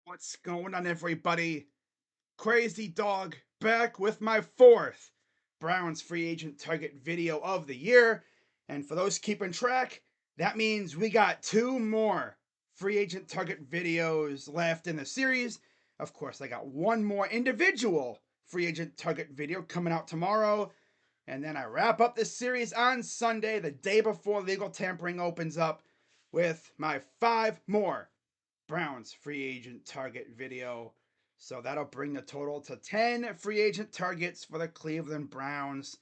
What's going on, everybody? Crazy Dog back with my fourth Browns free agent target video of the year. And for those keeping track, that means we got two more free agent target videos left in the series. Of course, I got one more individual free agent target video coming out tomorrow. And then I wrap up this series on Sunday, the day before legal tampering opens up, with my five more Browns free agent target video. So that'll bring the total to 10 free agent targets for the Cleveland Browns.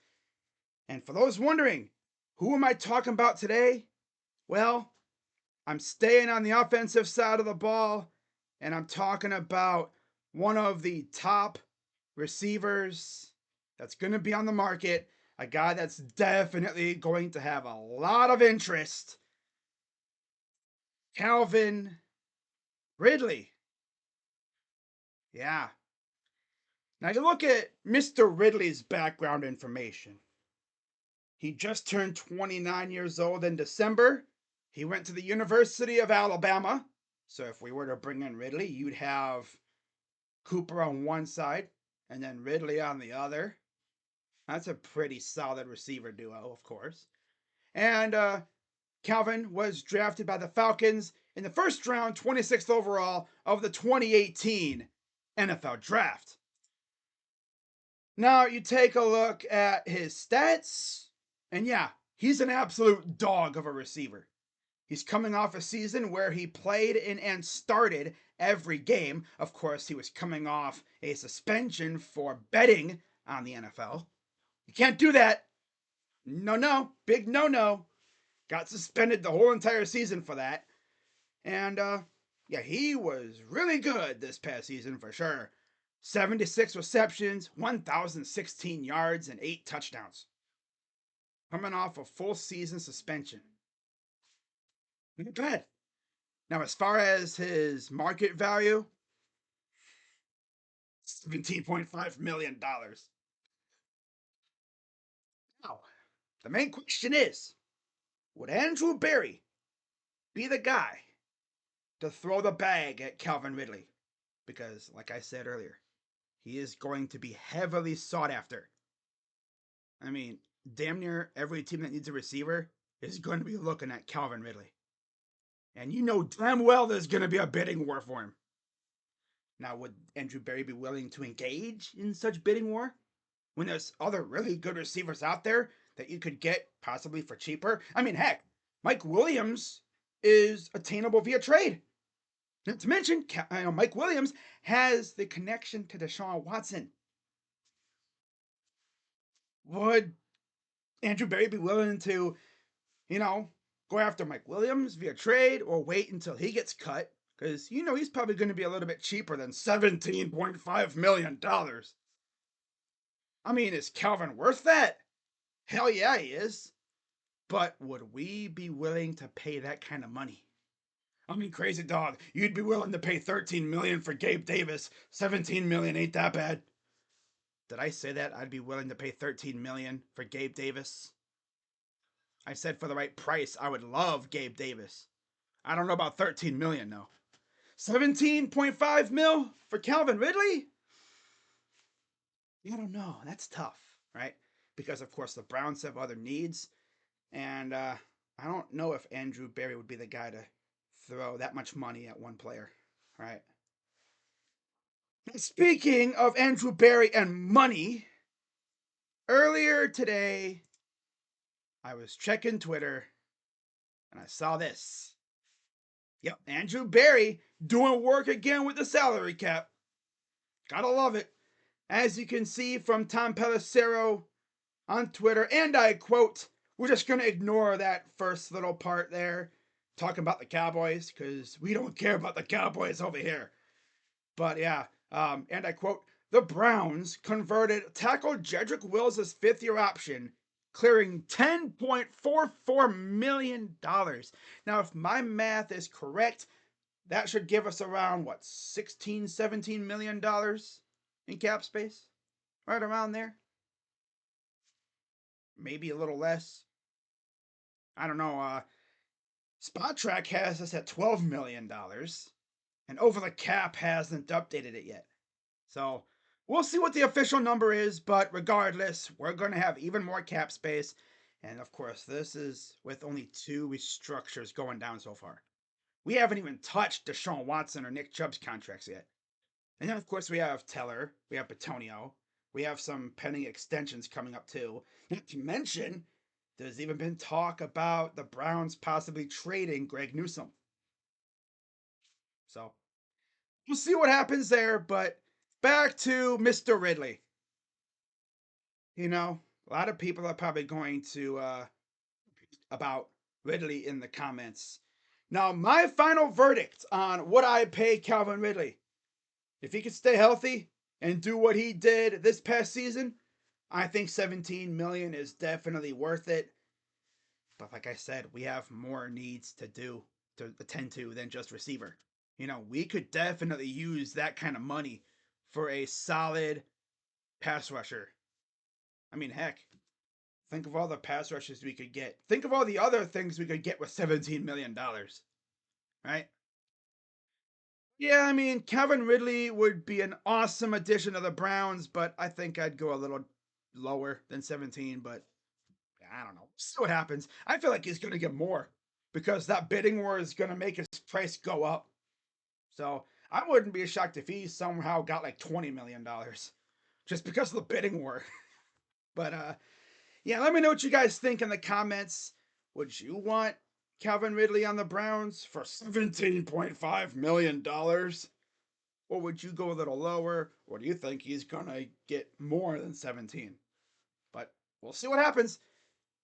And for those wondering, who am I talking about today? Well, I'm staying on the offensive side of the ball, and I'm talking about one of the top receivers that's going to be on the market, a guy that's definitely going to have a lot of interest, Calvin Ridley. Yeah, now you look at Mr. Ridley's background information. He just turned 29 years old in December. He went to the University of Alabama. So if we were to bring in Ridley, you'd have Cooper on one side and then Ridley on the other. That's a pretty solid receiver duo, of course. And Calvin was drafted by the Falcons in the first round, 26th overall of the 2018 NFL Draft. Now you take a look at his stats, and yeah, he's an absolute dog of a receiver. He's coming off a season where he played in and started every game. Of course, he was coming off a suspension for betting on the NFL. You can't do that. No, no, big no, no. Got suspended the whole entire season for that. And yeah, he was really good this past season for sure. 76 receptions, 1,016 yards, and 8 touchdowns. Coming off a full season suspension. Not bad. Now, as far as his market value, $17.5 million. Now, the main question is, would Andrew Berry be the guy to throw the bag at Calvin Ridley? Because, like I said earlier, he is going to be heavily sought after. I mean, damn near every team that needs a receiver is going to be looking at Calvin Ridley. And you know damn well there's going to be a bidding war for him. Now, would Andrew Berry be willing to engage in such bidding war when there's other really good receivers out there that you could get possibly for cheaper? I mean, heck, Mike Williams is attainable via trade. Not to mention, Mike Williams has the connection to Deshaun Watson. Would Andrew Berry be willing to, go after Mike Williams via trade or wait until he gets cut? Because, he's probably going to be a little bit cheaper than $17.5 million. I mean, is Calvin worth that? Hell yeah, he is. But would we be willing to pay that kind of money? I mean, crazy dog, you'd be willing to pay $13 million for Gabe Davis. $17 million ain't that bad. Did I say that? I'd be willing to pay $13 million for Gabe Davis. I said for the right price, I would love Gabe Davis. I don't know about 13 million though. 17.5 mil for Calvin Ridley? I don't know. That's tough, right? Because of course the Browns have other needs, and I don't know if Andrew Berry would be the guy to throw that much money at one player, right? Speaking of Andrew Berry and money, earlier today I was checking Twitter and I saw this. Yep, Andrew Berry doing work again with the salary cap. Gotta love it. As you can see from Tom Pelissero on Twitter, and I quote, we're just going to ignore that first little part there, talking about the Cowboys, because we don't care about the Cowboys over here. But yeah, and I quote, the Browns converted tackle Jedrick Wills' fifth-year option, clearing $10.44 million. Now, if my math is correct, that should give us around, what, $16-17 million in cap space? Right around there. Maybe a little less. I don't know. Spot Track has us at $12 million. and Over the Cap hasn't updated it yet. So we'll see what the official number is, but regardless, we're going to have even more cap space. And of course, this is with only two restructures going down so far. We haven't even touched Deshaun Watson or Nick Chubb's contracts yet. And then, of course, we have Teller, we have Batonio, we have some pending extensions coming up too. Not to mention, there's even been talk about the Browns possibly trading Greg Newsome. So we'll see what happens there. But back to Mr. Ridley. You know, a lot of people are probably going to about Ridley in the comments. Now, my final verdict on what I pay Calvin Ridley. If he could stay healthy and do what he did this past season, I think 17 million is definitely worth it. But like I said, we have more needs to attend to than just receiver. You know, we could definitely use that kind of money for a solid pass rusher. I mean, heck, think of all the pass rushes we could get. Think of all the other things we could get with $17 million, right? Yeah, I mean, Calvin Ridley would be an awesome addition to the Browns, but I think I'd go a little lower than 17, but I don't know. See what happens. I feel like he's going to get more because that bidding war is going to make his price go up. So I wouldn't be shocked if he somehow got like $20 million just because of the bidding war. But yeah, let me know what you guys think in the comments. Would you want Calvin Ridley on the Browns for $17.5 million? Or would you go a little lower? Or do you think he's going to get more than 17? But we'll see what happens.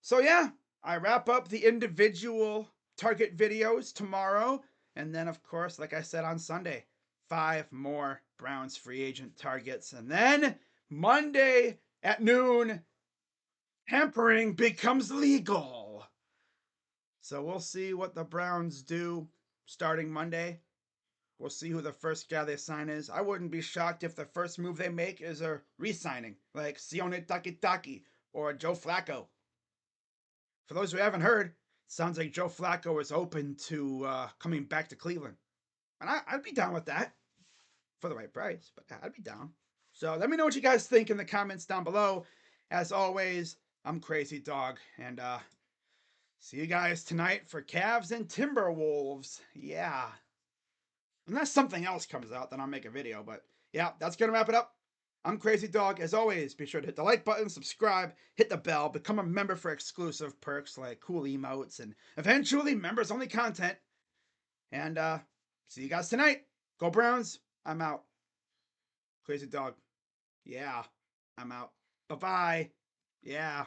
So yeah, I wrap up the individual target videos tomorrow. And then, of course, like I said on Sunday, 5 more Browns free agent targets. And then Monday at noon, tampering becomes legal. So we'll see what the Browns do starting Monday. We'll see who the first guy they sign is. I wouldn't be shocked if the first move they make is a re-signing, like Sione Takitaki or Joe Flacco. For those who haven't heard, sounds like Joe Flacco is open to coming back to Cleveland. And I'd be down with that for the right price, but I'd be down. So let me know what you guys think in the comments down below. As always, I'm Crazy Dog, and see you guys tonight for Cavs and Timberwolves. Yeah. Unless something else comes out, then I'll make a video. But yeah, that's going to wrap it up. I'm Crazy Dog. As always, be sure to hit the like button, subscribe, hit the bell, become a member for exclusive perks like cool emotes and eventually members only content. And see you guys tonight. Go Browns. I'm out. Crazy Dog. Yeah, I'm out. Bye bye. Yeah.